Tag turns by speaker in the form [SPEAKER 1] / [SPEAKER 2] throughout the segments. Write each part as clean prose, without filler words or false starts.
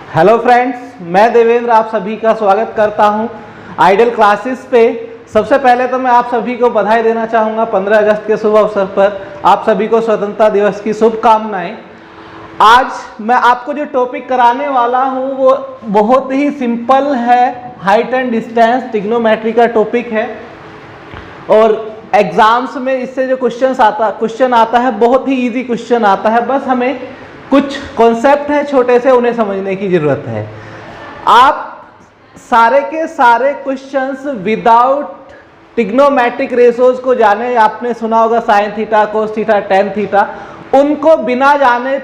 [SPEAKER 1] Hello friends, मैं देवेंद्र आप सभी का स्वागत करता हूं आइडल क्लासेस पे। सबसे पहले तो मैं आप सभी को बधाई देना चाहूँगा 15 अगस्त के शुभ अवसर पर। आप सभी को स्वतंत्रता दिवस की शुभकामनाएं। आज मैं आपको जो टॉपिक कराने वाला हूं वो बहुत ही सिंपल है, हाइट एंड डिस्टेंस ट्रिग्नोमेट्री का टॉपिक है और एग्जाम्स में इससे जो क्वेश्चन आता है बहुत ही इजी क्वेश्चन आता है। बस हमें कुछ कॉन्सेप्ट है छोटे से, उन्हें समझने की जरूरत है। आप सारे के सारे क्वेश्चंस विदाउट ट्रिग्नोमेट्रिक रेशोज को जाने, आपने सुना होगा sine theta, cos theta, tan theta, उनको बिना जाने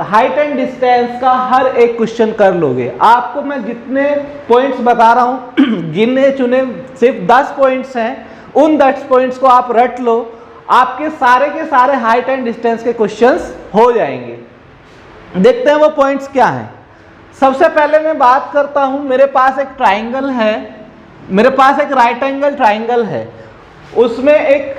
[SPEAKER 1] हाइट एंड डिस्टेंस का हर एक क्वेश्चन कर लोगे। आपको मैं जितने पॉइंट्स बता रहा हूँ गिने चुने सिर्फ 10 पॉइंट्स हैं, उन 10 पॉइंट्स को आप रट लो, आपके सारे के सारे हाइट एंड डिस्टेंस के क्वेश्चंस हो जाएंगे। देखते हैं वो पॉइंट्स क्या हैं। सबसे पहले मैं बात करता हूं, मेरे पास एक ट्राइंगल है, मेरे पास एक राइट एंगल ट्राइंगल है, उसमें एक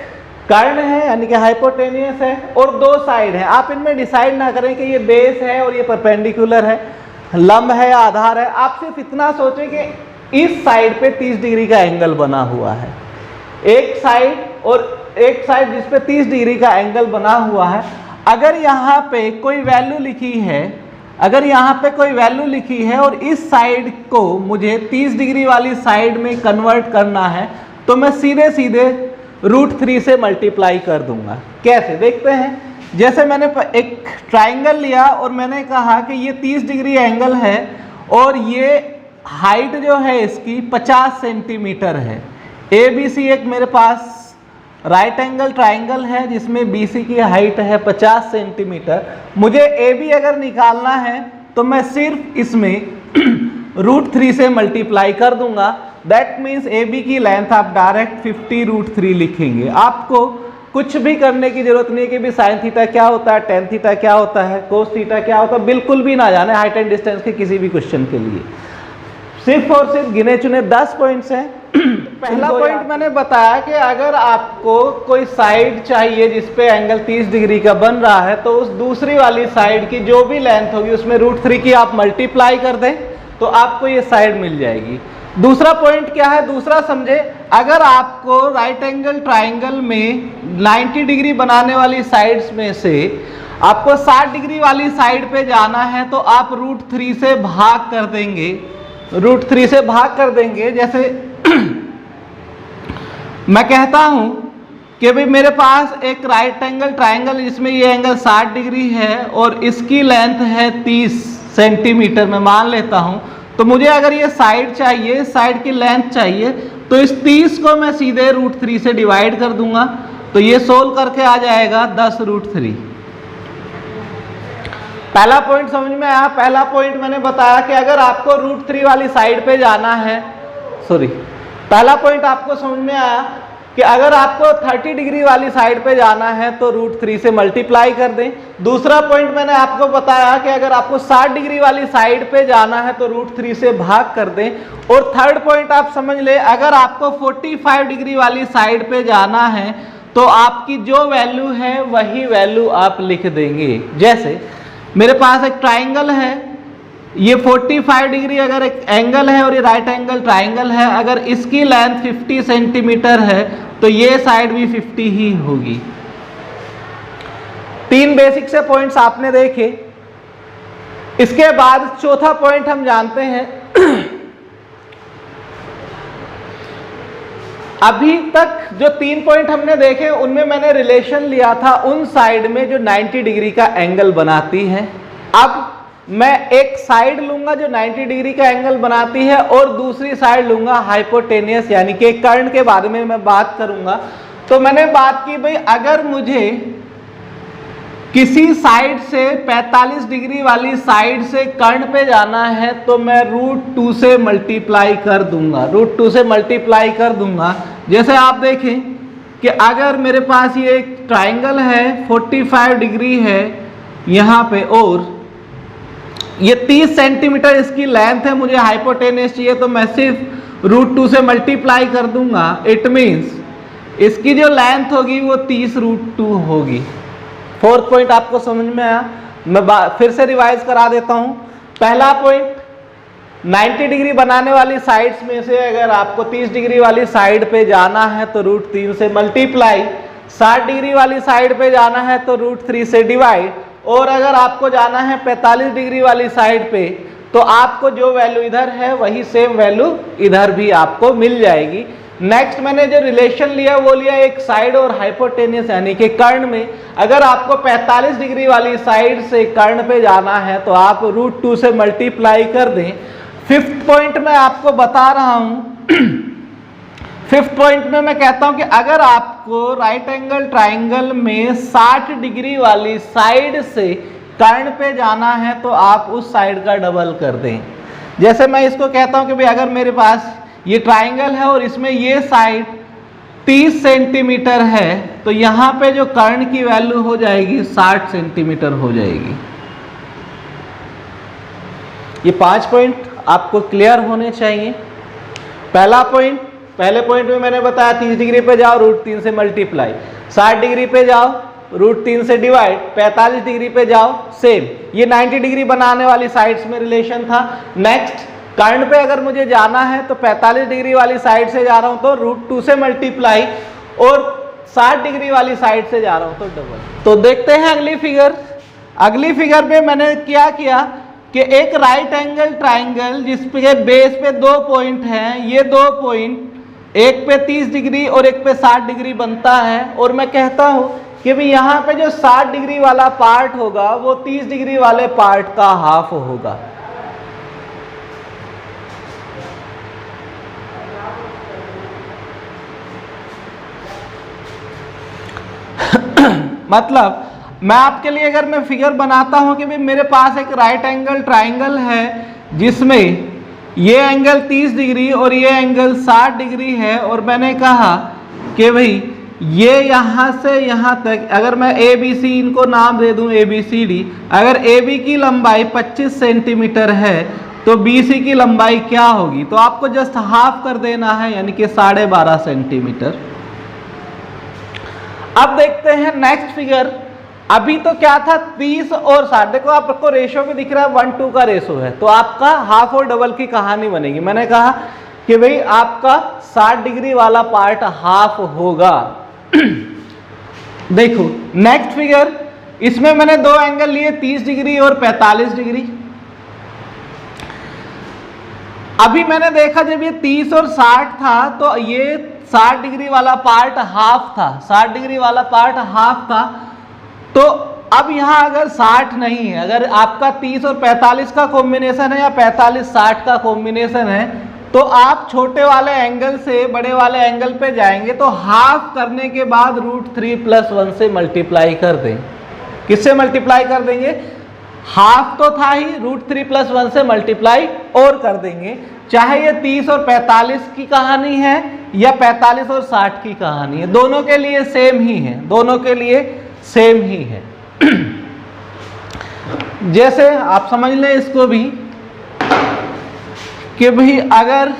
[SPEAKER 1] कर्ण है यानी कि हाइपोटेनियस है और दो साइड है। आप इनमें डिसाइड ना करें कि ये बेस है और ये परपेंडिकुलर है, लंब है या आधार है। आप सिर्फ इतना सोचें कि इस साइड पे 30 डिग्री का एंगल बना हुआ है, एक साइड और एक साइड जिस पे 30 डिग्री का एंगल बना हुआ है। अगर यहाँ पे कोई वैल्यू लिखी है, अगर यहाँ पे कोई वैल्यू लिखी है और इस साइड को मुझे 30 डिग्री वाली साइड में कन्वर्ट करना है तो मैं सीधे सीधे √3 से मल्टीप्लाई कर दूंगा। कैसे देखते हैं। जैसे मैंने एक ट्राइंगल लिया और मैंने कहा कि ये 30 डिग्री एंगल है और ये हाइट जो है इसकी 50 सेंटीमीटर है। ABC एक मेरे पास राइट एंगल ट्राइंगल है जिसमें BC की हाइट है 50 सेंटीमीटर। मुझे AB अगर निकालना है तो मैं सिर्फ इसमें √3 से मल्टीप्लाई कर दूंगा। दैट मीन्स AB की लेंथ आप डायरेक्ट 50√3 लिखेंगे। आपको कुछ भी करने की जरूरत नहीं है कि भी साइन थीटा क्या होता है, टेन थीटा क्या होता है, कोस थीटा क्या होता है, बिल्कुल भी ना जाने हाइट एंड डिस्टेंस के किसी भी क्वेश्चन के लिए। सिर्फ और सिर्फ गिने चुने 10 पॉइंट्स हैं। पहला पॉइंट मैंने बताया कि अगर आपको कोई साइड चाहिए जिस पे एंगल 30 डिग्री का बन रहा है तो उस दूसरी वाली साइड की जो भी लेंथ होगी उसमें √3 की आप मल्टीप्लाई कर दें तो आपको ये साइड मिल जाएगी। दूसरा पॉइंट क्या है, दूसरा समझे, अगर आपको राइट एंगल ट्राइंगल में 90 डिग्री बनाने वाली साइड्स में से आपको 60 डिग्री वाली साइड पे जाना है तो आप √3 से भाग कर देंगे, √3 से भाग कर देंगे। जैसे मैं कहता हूं कि भाई मेरे पास एक राइट एंगल ट्राइंगल जिसमें ये एंगल 60 डिग्री है और इसकी लेंथ है 30 सेंटीमीटर मैं मान लेता हूं। तो मुझे अगर ये साइड चाहिए, साइड की लेंथ चाहिए, तो इस 30 को मैं सीधे √3 से डिवाइड कर दूंगा तो ये सोल्व करके आ जाएगा 10√3। पहला पॉइंट समझ में आया। पहला पॉइंट मैंने बताया कि अगर आपको √3 वाली साइड पे जाना है, पहला पॉइंट आपको समझ में आया कि अगर आपको 30 डिग्री वाली साइड पे जाना है तो √3 से मल्टीप्लाई कर दें। दूसरा पॉइंट मैंने आपको बताया कि अगर आपको 60 डिग्री वाली साइड पे जाना है तो √3 से भाग कर दें। और थर्ड पॉइंट आप समझ ले, अगर आपको 45 डिग्री वाली साइड पे जाना है तो आपकी जो वैल्यू है वही वैल्यू आप लिख देंगे। जैसे मेरे पास एक ट्राइंगल है, ये 45 डिग्री अगर एक एंगल है और ये राइट एंगल ट्राइंगल है, अगर इसकी लेंथ 50 सेंटीमीटर है तो ये साइड भी 50 ही होगी। 3 बेसिक से पॉइंट्स आपने देखे। इसके बाद चौथा पॉइंट हम जानते हैं। अभी तक जो 3 पॉइंट हमने देखे उनमें मैंने रिलेशन लिया था उन साइड में जो 90 डिग्री का एंगल बनाती है। अब मैं एक साइड लूंगा जो 90 डिग्री का एंगल बनाती है और दूसरी साइड लूंगा हाइपोटेनियस यानी कि कर्ण के बारे में मैं बात करूंगा। तो मैंने बात की भाई अगर मुझे किसी साइड से 45 डिग्री वाली साइड से कर्ण पे जाना है तो मैं √2 से मल्टीप्लाई कर दूंगा, √2 से मल्टीप्लाई कर दूंगा। जैसे आप देखें कि अगर मेरे पास ये एक ट्राइंगल है, 45 डिग्री है यहाँ पे और ये 30 सेंटीमीटर इसकी लेंथ है, मुझे हाइपोटेनियस चाहिए तो मैं सिर्फ √2 से मल्टीप्लाई कर दूंगा। इट मीन्स इसकी जो लेंथ होगी वो 30√2 होगी। फोर्थ पॉइंट आपको समझ में आया। मैं फिर से रिवाइज करा देता हूं। पहला पॉइंट 90 डिग्री बनाने वाली साइड्स में से अगर आपको 30 डिग्री वाली साइड पे जाना है तो √3 से मल्टीप्लाई, 60 डिग्री वाली साइड पे जाना है तो √3 से डिवाइड, और अगर आपको जाना है 45 डिग्री वाली साइड पे तो आपको जो वैल्यू इधर है वही सेम वैल्यू इधर भी आपको मिल जाएगी। नेक्स्ट मैंने जो रिलेशन लिया वो लिया एक साइड और हाइपोटेनियस यानी कि कर्ण में। अगर आपको 45 डिग्री वाली साइड से कर्ण पे जाना है तो आप √2 से मल्टीप्लाई कर दें। फिफ्थ पॉइंट में आपको बता रहा हूं फिफ्थ पॉइंट में मैं कहता हूं कि अगर आपको राइट एंगल ट्राइंगल में 60 डिग्री वाली साइड से कर्ण पे जाना है तो आप उस साइड का डबल कर दें। जैसे मैं इसको कहता हूं कि भाई अगर मेरे पास ये ट्राइंगल है और इसमें ये साइड 30 सेंटीमीटर है तो यहां पे जो कर्ण की वैल्यू हो जाएगी 60 सेंटीमीटर हो जाएगी। ये 5 पॉइंट आपको क्लियर होने चाहिए। पहला पॉइंट, पहले पॉइंट में मैंने बताया 30 डिग्री पे जाओ √3 से मल्टीप्लाई, 60 डिग्री पे जाओ √3 से डिवाइड, 45 डिग्री पे जाओ सेम। ये 90 डिग्री बनाने वाली साइड्स में रिलेशन था। नेक्स्ट कर्ण पे अगर मुझे जाना है तो 45 डिग्री वाली साइड से जा रहा हूं तो √2 से मल्टीप्लाई, और 60 डिग्री वाली साइड से जा रहा हूं तो डबल। तो देखते हैं अगली फिगर। अगली फिगर में मैंने क्या किया कि एक राइट एंगल ट्राइंगल जिसके बेस पे 2 पॉइंट हैं, ये 2 पॉइंट एक पे 30 डिग्री और एक पे 60 डिग्री बनता है, और मैं कहता हूं कि भी यहाँ पे जो 60 डिग्री वाला पार्ट होगा वो 30 डिग्री वाले पार्ट का हाफ होगा। मतलब मैं आपके लिए अगर मैं फिगर बनाता हूं कि भाई मेरे पास एक राइट एंगल ट्राइंगल है जिसमें ये एंगल 30 डिग्री और ये एंगल 60 डिग्री है, और मैंने कहा कि भाई ये यहां से यहां तक अगर मैं ABC इनको नाम दे दूं ABCD, अगर AB की लंबाई 25 सेंटीमीटर है तो BC की लंबाई क्या होगी, तो आपको जस्ट हाफ कर देना है यानी कि 12.5 सेंटीमीटर। अब देखते हैं नेक्स्ट फिगर। अभी तो क्या था 30 और 60, देखो आपको रेशो भी दिख रहा है 1:2 का रेशो है, तो आपका हाफ और डबल की कहानी बनेगी। मैंने कहा कि भाई आपका 60 डिग्री वाला पार्ट हाफ होगा। देखो नेक्स्ट फिगर, इसमें मैंने 2 एंगल लिए 30 डिग्री और 45 डिग्री। अभी मैंने देखा जब ये 30 और 60 था तो ये 60 डिग्री वाला पार्ट हाफ था, 60 डिग्री वाला पार्ट हाफ था। तो अब यहां अगर 60 नहीं है, अगर आपका 30 और 45 का कॉम्बिनेशन है या 45-60 का कॉम्बिनेशन है, तो आप छोटे वाले एंगल से बड़े वाले एंगल पे जाएंगे तो हाफ करने के बाद √3+1 से मल्टीप्लाई कर दें। किससे मल्टीप्लाई कर देंगे? हाफ तो था ही, √3+1 से मल्टीप्लाई और कर देंगे। चाहे ये 30 और 45 की कहानी है या 45 और 60 की कहानी है, दोनों के लिए सेम ही है, दोनों के लिए सेम ही है। जैसे आप समझ लें इसको भी कि भाई अगर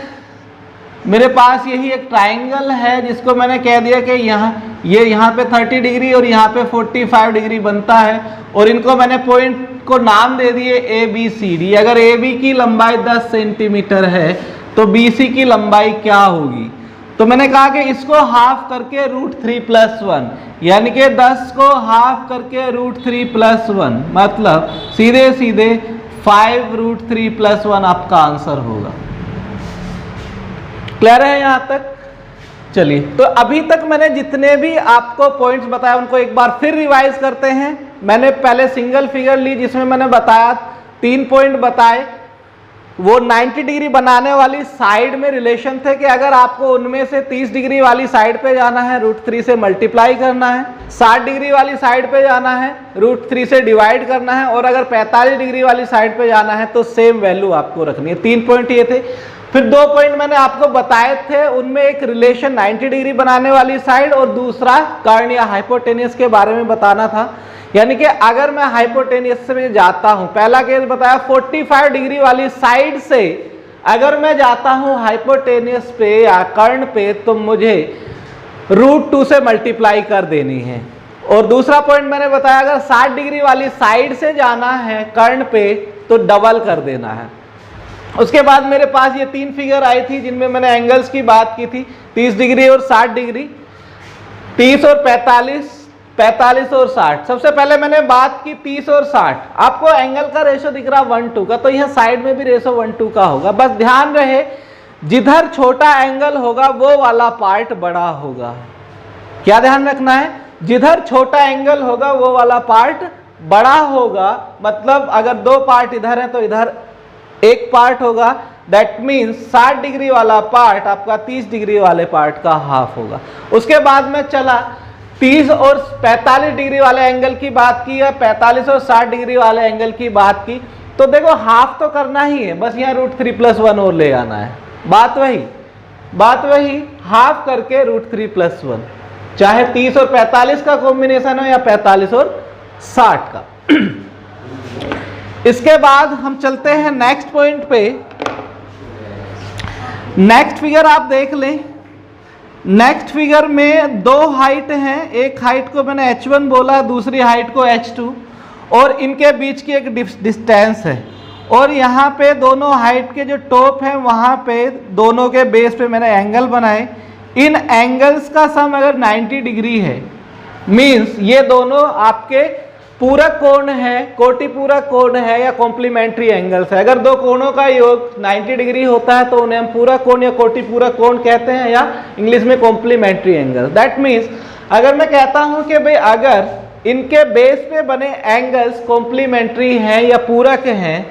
[SPEAKER 1] मेरे पास यही एक ट्राइंगल है जिसको मैंने कह दिया कि यहाँ पे 30 डिग्री और यहाँ पे 45 डिग्री बनता है, और इनको मैंने पॉइंट को नाम दे दिए ABCD। अगर AB की लंबाई 10 सेंटीमीटर है तो BC की लंबाई क्या होगी, तो मैंने कहा कि इसको हाफ करके √3+1, यानी कि 10 को हाफ करके √3+1, मतलब सीधे सीधे 5√3+1 आपका आंसर होगा। क्लियर है यहां तक? चलिए, तो अभी तक मैंने जितने भी आपको पॉइंट्स बताया उनको एक बार फिर रिवाइज करते हैं। मैंने पहले सिंगल फिगर ली जिसमें मैंने बताया 3 पॉइंट बताए, वो 90 डिग्री बनाने वाली साइड में रिलेशन थे कि अगर आपको उनमें से 30 डिग्री वाली साइड पे जाना है √3 से मल्टीप्लाई करना है, 60 डिग्री वाली साइड पे जाना है √3 से डिवाइड करना है, और अगर 45 डिग्री वाली साइड पे जाना है तो सेम वैल्यू आपको रखनी है। 3 पॉइंट ये थे। फिर 2 पॉइंट मैंने आपको बताए थे, उनमें एक रिलेशन 90 डिग्री बनाने वाली साइड और दूसरा कर्ण या हाइपोटेनियस के बारे में बताना था। यानी कि अगर मैं हाइपोटेनियस से जाता हूं, पहला केस बताया 45 डिग्री वाली साइड से अगर मैं जाता हूं हाइपोटेनियस पे या कर्ण पे तो मुझे √2 से मल्टीप्लाई कर देनी है। और दूसरा पॉइंट मैंने बताया अगर 60 डिग्री वाली साइड से जाना है कर्ण पे तो डबल कर देना है। उसके बाद मेरे पास ये 3 फिगर आई थी जिनमें मैंने एंगल्स की बात की थी, 30 डिग्री और 60 डिग्री, 30 और 45, 45 और 60। सबसे पहले मैंने बात की 30 और 60। आपको एंगल का रेशो दिख रहा 1:2 का, तो यह साइड में भी रेशो 1:2 का होगा। बस ध्यान रहे जिधर छोटा एंगल होगा वो वाला पार्ट बड़ा होगा। क्या ध्यान रखना है? जिधर छोटा एंगल होगा वो वाला पार्ट बड़ा होगा। मतलब अगर 2 पार्ट इधर है तो इधर एक पार्ट होगा। दैट मीन्स 60 डिग्री वाला पार्ट आपका 30 डिग्री वाले पार्ट का हाफ होगा। उसके बाद में चला 30 और 45 डिग्री वाले एंगल की बात की या 45 और 60 डिग्री वाले एंगल की बात की, तो देखो हाफ तो करना ही है, बस यहाँ √3 + 1 और ले आना है। बात वही हाफ करके √3 + 1, चाहे 30 और 45 का कॉम्बिनेशन हो या 45 और 60 का। इसके बाद हम चलते हैं नेक्स्ट पॉइंट पे। नेक्स्ट फिगर आप देख लें। नेक्स्ट फिगर में 2 हाइट हैं, एक हाइट को मैंने h1 बोला, दूसरी हाइट को h2, और इनके बीच की एक डिस्टेंस है। और यहाँ पे दोनों हाइट के जो टॉप हैं वहाँ पे दोनों के बेस पे मैंने एंगल बनाए। इन एंगल्स का सम अगर 90 डिग्री है, मीन्स ये दोनों आपके पूरक कोण है, कोटि पूरक कोण है या कॉम्प्लीमेंट्री एंगल्स है। अगर 2 कोणों का योग 90 डिग्री होता है तो उन्हें हम पूरक कोण या कोटि पूरक कोण कहते हैं, या इंग्लिश में कॉम्प्लीमेंट्री एंगल। दैट मीन्स अगर मैं कहता हूं कि भाई अगर इनके बेस पे बने एंगल्स कॉम्प्लीमेंट्री हैं या पूरक हैं,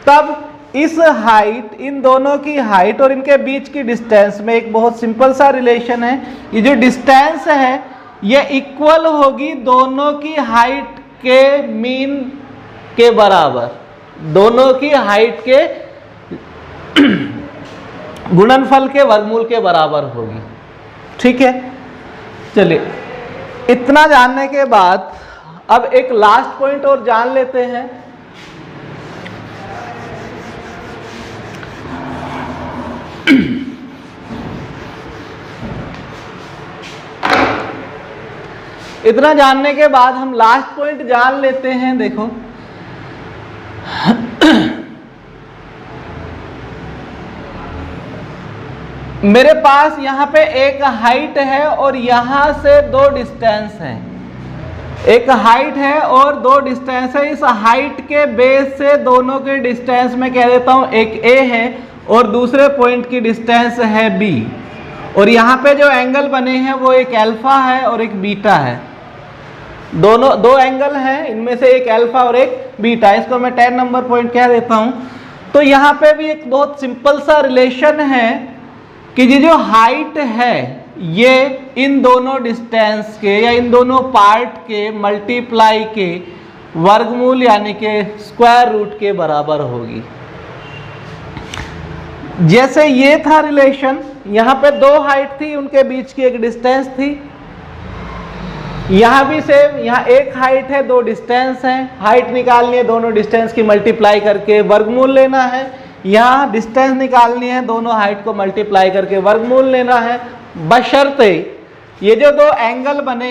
[SPEAKER 1] तब इस हाइट, इन दोनों की हाइट और इनके बीच की डिस्टेंस में एक बहुत सिंपल सा रिलेशन है। ये जो डिस्टेंस है ये इक्वल होगी दोनों की हाइट के मीन के बराबर, दोनों की हाइट के गुणनफल के वर्गमूल के बराबर होगी। ठीक है, चलिए इतना जानने के बाद अब एक लास्ट पॉइंट और जान लेते हैं। इतना जानने के बाद हम लास्ट पॉइंट जान लेते हैं। देखो मेरे पास यहां पे एक हाइट है और यहां से 2 डिस्टेंस हैं। एक हाइट है और 2 डिस्टेंस है। इस हाइट के बेस से दोनों के डिस्टेंस में कह देता हूं, एक ए है और दूसरे पॉइंट की डिस्टेंस है बी। और यहाँ पे जो एंगल बने हैं वो एक अल्फा है और एक बीटा है। दोनों 2 एंगल हैं, इनमें से एक अल्फा और एक बीटा। इसको मैं 10 नंबर पॉइंट कह देता हूँ। तो यहाँ पे भी एक बहुत सिंपल सा रिलेशन है कि ये जो हाइट है ये इन दोनों डिस्टेंस के या इन दोनों पार्ट के मल्टीप्लाई के वर्गमूल यानी कि स्क्वायर रूट के बराबर होगी। जैसे ये था रिलेशन, यहाँ पे 2 हाइट थी, उनके बीच की एक डिस्टेंस थी। यहाँ भी सेम, यहाँ एक हाइट है, 2 डिस्टेंस हैं। हाइट निकालनी है, दोनों डिस्टेंस की मल्टीप्लाई करके वर्गमूल लेना है। यहाँ डिस्टेंस निकालनी है, दोनों हाइट को मल्टीप्लाई करके वर्गमूल लेना है। बशर्ते ये जो 2 एंगल बने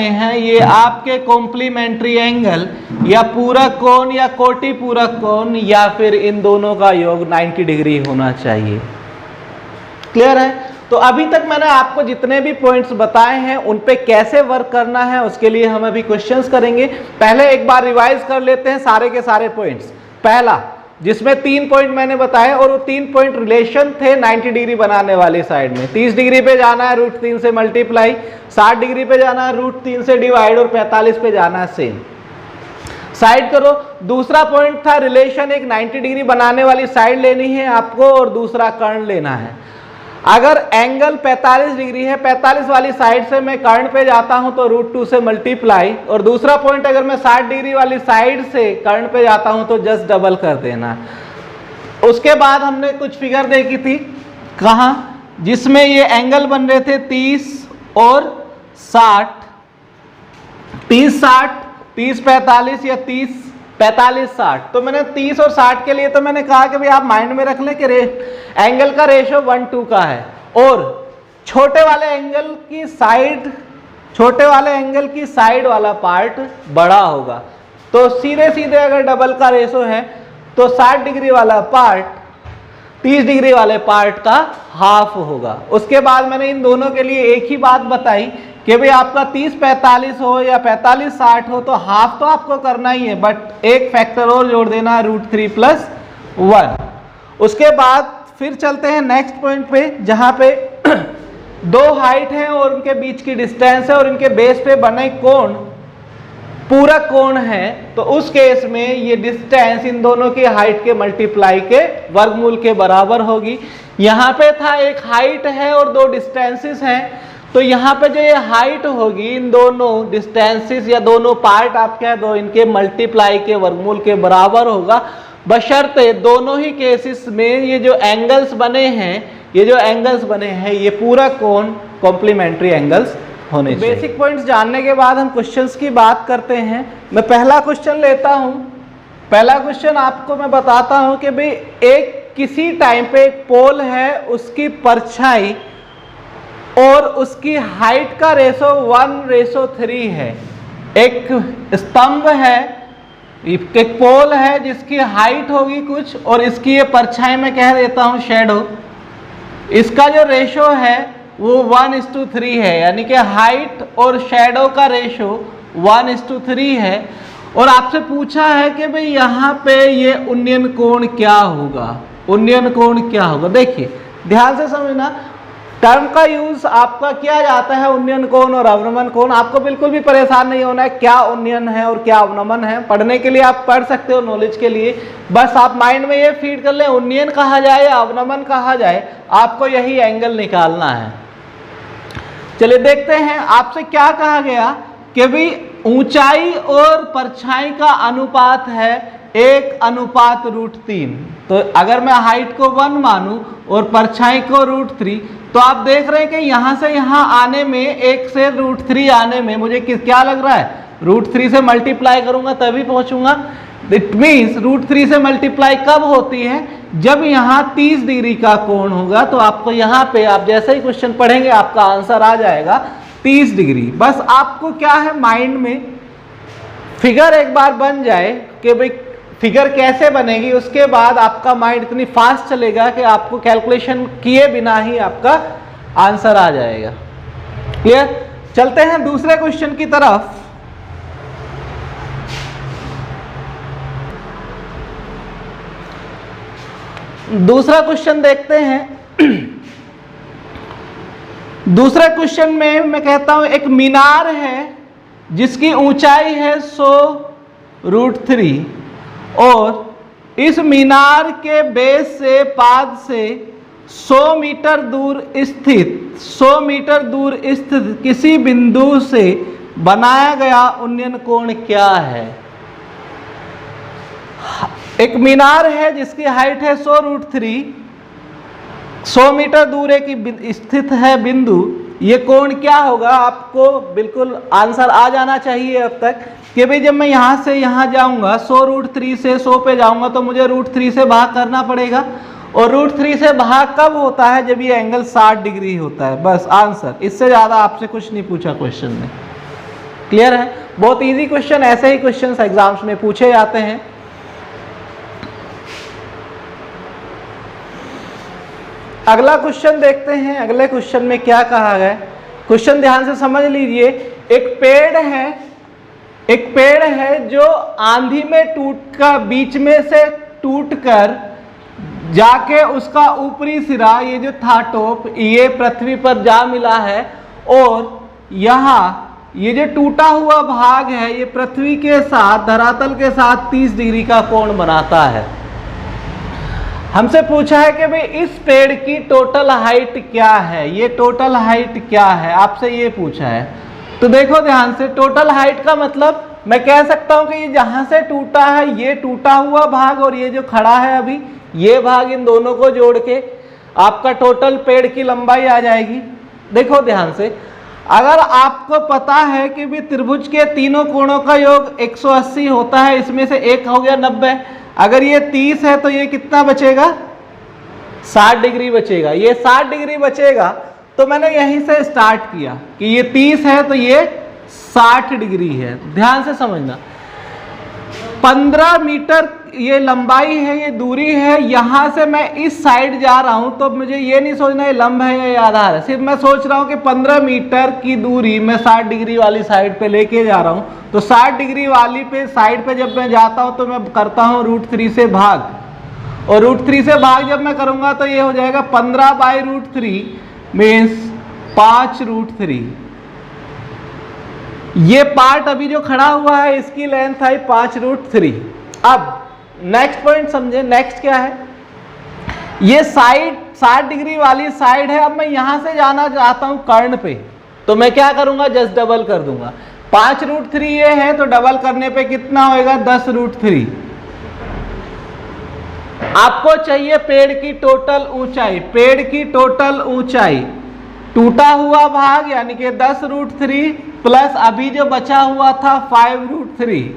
[SPEAKER 1] हैं, ये आपके कॉम्प्लीमेंट्री एंगल या पूरक कोण या कोटि पूरक कोण या फिर इन दोनों का योग 90 डिग्री होना चाहिए। क्लियर है? तो अभी तक मैंने आपको जितने भी पॉइंट्स बताए हैं उन पे कैसे वर्क करना है उसके लिए हम अभी क्वेश्चंस करेंगे। पहले एक बार रिवाइज कर लेते हैं सारे के सारे पॉइंट्स। पहला, जिसमें 3 पॉइंट मैंने बताए और वो 3 पॉइंट रिलेशन थे 90 डिग्री बनाने वाली साइड में। 30 डिग्री पे जाना है √3 से मल्टीप्लाई, 60 डिग्री पे जाना है √3 से डिवाइड और 45 पे जाना है सेम। साइड करो। दूसरा पॉइंट था रिलेशन, एक 90 डिग्री बनाने वाली साइड लेनी है आपको और दूसरा कर्ण लेना है। अगर एंगल 45 डिग्री है, 45 वाली साइड से मैं कर्ण पे जाता हूं तो √2 से मल्टीप्लाई, और दूसरा पॉइंट अगर मैं 60 डिग्री वाली साइड से कर्ण पे जाता हूं तो जस्ट डबल कर देना। उसके बाद हमने कुछ फिगर देखी थी, कहाँ, जिसमें ये एंगल बन रहे थे 30 और 60, 30-60, 30-45 या 30-45-60। तो मैंने 30 और 60 के लिए तो मैंने कहा कि भाई आप माइंड में रख लें कि एंगल का रेशो 1:2 का है और छोटे वाले एंगल की साइड वाला पार्ट बड़ा होगा। तो सीधे सीधे अगर डबल का रेशो है तो 60 डिग्री वाला पार्ट 30 डिग्री वाले पार्ट का हाफ होगा। उसके बाद मैंने इन दोनों के लिए एक ही बात बताई कि भाई आपका 30-45 हो या 45-60 हो तो हाफ तो आपको करना ही है, बट एक फैक्टर और जोड़ देना है √3+1। उसके बाद फिर चलते हैं नेक्स्ट पॉइंट पे, जहां पे दो हाइट है और उनके बीच की डिस्टेंस है और इनके बेस पे बने कोण पूरक कोण है, तो उस केस में ये डिस्टेंस इन दोनों की हाइट के मल्टीप्लाई के वर्गमूल के बराबर होगी। यहाँ पे था एक हाइट है और दो डिस्टेंसेस हैं, तो यहाँ पे जो ये हाइट होगी इन दोनों डिस्टेंसेस या दोनों पार्ट आप कह दो इनके मल्टीप्लाई के वर्गमूल के बराबर होगा, बशर्ते दोनों ही केसेस में ये जो एंगल्स बने हैं ये पूरक कोण कॉम्प्लीमेंट्री एंगल्स होने चाहिए। बेसिक पॉइंट्स जानने के बाद हम क्वेश्चंस की बात करते हैं। मैं पहला क्वेश्चन लेता हूं। पहला क्वेश्चन आपको मैं बताता हूं कि भाई एक किसी टाइम पे एक पोल है, उसकी परछाई और उसकी हाइट का रेशो 1:3 है। एक स्तंभ है, एक पोल है जिसकी हाइट होगी कुछ और इसकी ये परछाई मैं कह देता हूं शैडो, इसका जो रेशो है वो 1:3 है, यानी कि हाइट और शैडो का रेशो 1:3 है। और आपसे पूछा है कि भाई यहाँ पे ये उन्नयन कोण क्या होगा। देखिए ध्यान से समझना, टर्म का यूज आपका किया जाता है उन्नयन कोण और अवनमन कोण। आपको बिल्कुल भी परेशान नहीं होना है क्या उन्नयन है और क्या अवनमन है, पढ़ने के लिए आप पढ़ सकते हो, नॉलेज के लिए, बस आप माइंड में ये फीड कर ले उन्नयन कहा जाए या अवनमन कहा जाए, आपको यही एंगल निकालना है। चलिए देखते हैं आपसे क्या कहा गया कि भाई ऊंचाई और परछाई का अनुपात है 1:3। तो अगर मैं हाइट को 1 मानूं और परछाई को √3, तो आप देख रहे हैं कि यहां से यहां आने में 1 से √3 आने में मुझे क्या लग रहा है, √3 से मल्टीप्लाई करूंगा तभी पहुंचूंगा। इट मीन्स √3 से मल्टीप्लाई कब होती है, जब यहाँ 30 डिग्री का कोण होगा। तो आपको यहाँ पे आप जैसे ही क्वेश्चन पढ़ेंगे आपका आंसर आ जाएगा 30 डिग्री। बस आपको क्या है माइंड में फिगर एक बार बन जाए कि भाई फिगर कैसे बनेगी, उसके बाद आपका माइंड इतनी फास्ट चलेगा कि आपको कैलकुलेशन किए बिना ही आपका आंसर आ जाएगा। क्लियर? चलते हैं दूसरे क्वेश्चन की तरफ। दूसरा क्वेश्चन देखते हैं। दूसरे क्वेश्चन में मैं कहता हूं एक मीनार है जिसकी ऊंचाई है 100√3 और इस मीनार के बेस से पाद से 100 मीटर दूर स्थित किसी बिंदु से बनाया गया उन्नयन कोण क्या है। एक मीनार है जिसकी हाइट है 100√3, 100 मीटर दूर एक स्थित है बिंदु, ये कोण क्या होगा। आपको बिल्कुल आंसर आ जाना चाहिए अब तक कि भाई जब मैं यहाँ से यहाँ जाऊँगा 100√3 से 100 पे जाऊँगा तो मुझे √3 से भाग करना पड़ेगा, और √3 से भाग कब होता है, जब ये एंगल 60 डिग्री होता है। बस आंसर, इससे ज़्यादा आपसे कुछ नहीं पूछा क्वेश्चन में। क्लियर है? बहुत ईजी क्वेश्चन, ऐसे ही क्वेश्चन एग्जाम्स में पूछे जाते हैं। अगला क्वेश्चन देखते हैं। अगले क्वेश्चन में क्या कहा गया, क्वेश्चन ध्यान से समझ लीजिए। एक पेड़ है जो आंधी में बीच में से टूटकर जाके उसका ऊपरी सिरा, ये जो था टॉप, ये पृथ्वी पर जा मिला है, और यहाँ ये जो टूटा हुआ भाग है ये पृथ्वी के साथ, धरातल के साथ 30 डिग्री का कोण बनाता है। हमसे पूछा है कि भाई इस पेड़ की टोटल हाइट क्या है, ये टोटल हाइट क्या है, आपसे ये पूछा है। तो देखो ध्यान से, टोटल हाइट का मतलब मैं कह सकता हूं कि ये जहां से टूटा है, ये टूटा हुआ भाग और ये जो खड़ा है अभी, ये भाग, इन दोनों को जोड़ के आपका टोटल पेड़ की लंबाई आ जाएगी। देखो ध्यान से, अगर आपको पता है कि भी त्रिभुज के तीनों कोणों का योग 180 होता है, इसमें से एक हो गया 90, अगर ये 30 है तो ये कितना बचेगा, 60 डिग्री बचेगा। ये 60 डिग्री बचेगा, तो मैंने यहीं से स्टार्ट किया कि ये 30 है तो ये 60 डिग्री है। ध्यान से समझना, 15 मीटर ये लंबाई है, ये दूरी है, यहाँ से मैं इस साइड जा रहा हूँ, तो मुझे ये नहीं सोचना ये लंब है या आधार है, सिर्फ मैं सोच रहा हूँ कि 15 मीटर की दूरी मैं 60 डिग्री वाली साइड पे लेके जा रहा हूँ। तो 60 डिग्री वाली पे साइड पे जब मैं जाता हूँ तो मैं करता हूँ √3 से भाग, और √3 से भाग जब मैं करूँगा तो ये हो जाएगा 15/√3 मीन्स 5√3। ये पार्ट अभी जो खड़ा हुआ है इसकी लेंथ है 5√3। अब नेक्स्ट पॉइंट समझे, नेक्स्ट क्या है, ये साइड 60 डिग्री वाली साइड है। अब मैं यहां से जाना चाहता हूं कर्ण पे, तो मैं क्या करूंगा, जस्ट डबल कर दूंगा। 5√3 ये है तो डबल करने पे कितना होएगा, 10√3। आपको चाहिए पेड़ की टोटल ऊंचाई, पेड़ की टोटल ऊंचाई टूटा हुआ भाग यानी कि 10√3 प्लस अभी जो बचा हुआ था 5√3,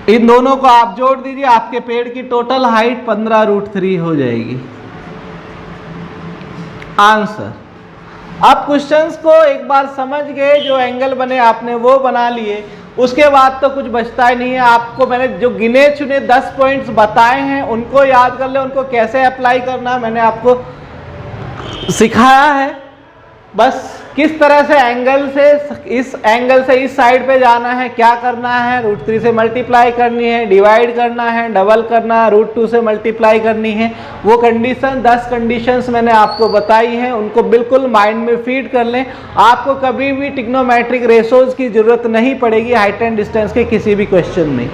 [SPEAKER 1] इन दोनों को आप जोड़ दीजिए, आपके पेड़ की टोटल हाइट 15√3 हो जाएगी। आंसर। आप क्वेश्चंस को एक बार समझ गए, जो एंगल बने आपने वो बना लिए, उसके बाद तो कुछ बचता ही नहीं है। आपको मैंने जो गिने चुने 10 पॉइंट्स बताए हैं उनको याद कर ले, उनको कैसे अप्लाई करना मैंने आपको सिखाया है। बस किस तरह से एंगल से इस साइड पे जाना है, क्या करना है, √3 से मल्टीप्लाई करनी है, डिवाइड करना है, डबल करना है, √2 से मल्टीप्लाई करनी है, वो कंडीशन 10 कंडीशंस मैंने आपको बताई हैं, उनको बिल्कुल माइंड में फीड कर लें। आपको कभी भी ट्रिग्नोमेट्रिक रेशोज की जरूरत नहीं पड़ेगी हाइट एंड डिस्टेंस के किसी भी क्वेश्चन में।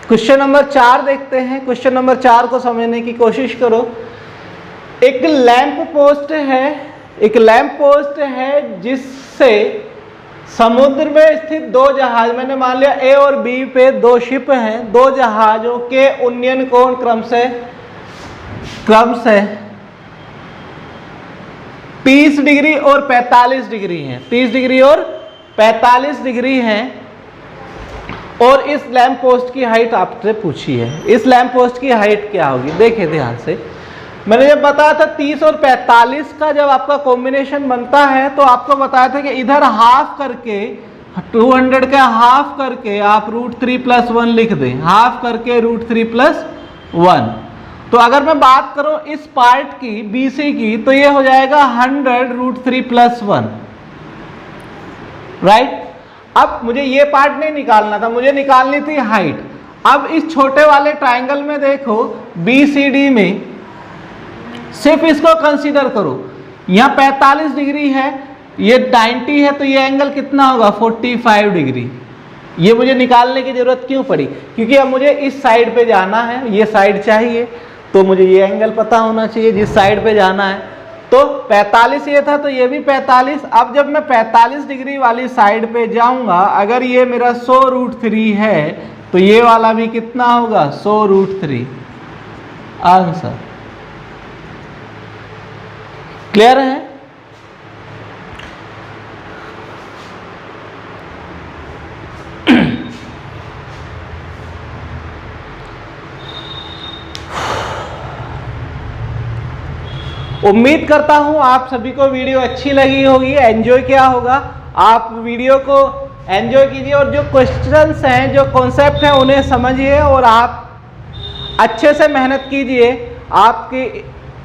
[SPEAKER 1] क्वेश्चन नंबर 4 देखते हैं। क्वेश्चन नंबर 4 को समझने की कोशिश करो। एक लैंप पोस्ट है जिससे समुद्र में स्थित 2 जहाज, मैंने मान लिया ए और बी पे 2 शिप हैं, 2 जहाजों के उन्नयन कोण क्रम से 30 डिग्री और 45 डिग्री हैं, 30 डिग्री और 45 डिग्री हैं। और इस लैंप पोस्ट की हाइट आपसे पूछी है। इस लैंप पोस्ट की हाइट क्या होगी, देखिए ध्यान से। मैंने जब बताया था 30 और 45 का जब आपका कॉम्बिनेशन बनता है तो आपको बताया था कि इधर हाफ करके 200 का हाफ करके आप √3 + 1 लिख दें, हाफ करके √3 + 1। तो अगर मैं बात करूं इस पार्ट की BC की तो ये हो जाएगा 100 √3 + 1, राइट। अब मुझे ये पार्ट नहीं निकालना था, मुझे निकालनी थी हाइट। अब इस छोटे वाले ट्रायंगल में देखो BCD में सिर्फ इसको कंसीडर करो, यहाँ 45 डिग्री है, ये 90 है, तो ये एंगल कितना होगा 45 डिग्री। ये मुझे निकालने की जरूरत क्यों पड़ी, क्योंकि अब मुझे इस साइड पे जाना है, ये साइड चाहिए, तो मुझे ये एंगल पता होना चाहिए जिस साइड पे जाना है। तो 45 ये था तो ये भी 45। अब जब मैं 45 डिग्री वाली साइड पे जाऊंगा, अगर ये मेरा 100 √3 है तो ये वाला भी कितना होगा 100 √3। आंसर। क्लियर है? उम्मीद करता हूं आप सभी को वीडियो अच्छी लगी होगी, एंजॉय किया होगा। आप वीडियो को एंजॉय कीजिए और जो क्वेश्चंस हैं, जो कॉन्सेप्ट हैं उन्हें समझिए और आप अच्छे से मेहनत कीजिए।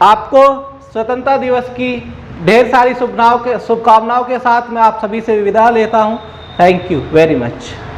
[SPEAKER 1] आपको स्वतंत्रता दिवस की ढेर सारी शुभकामनाओं के साथ मैं आप सभी से विदा लेता हूं। Thank you very much.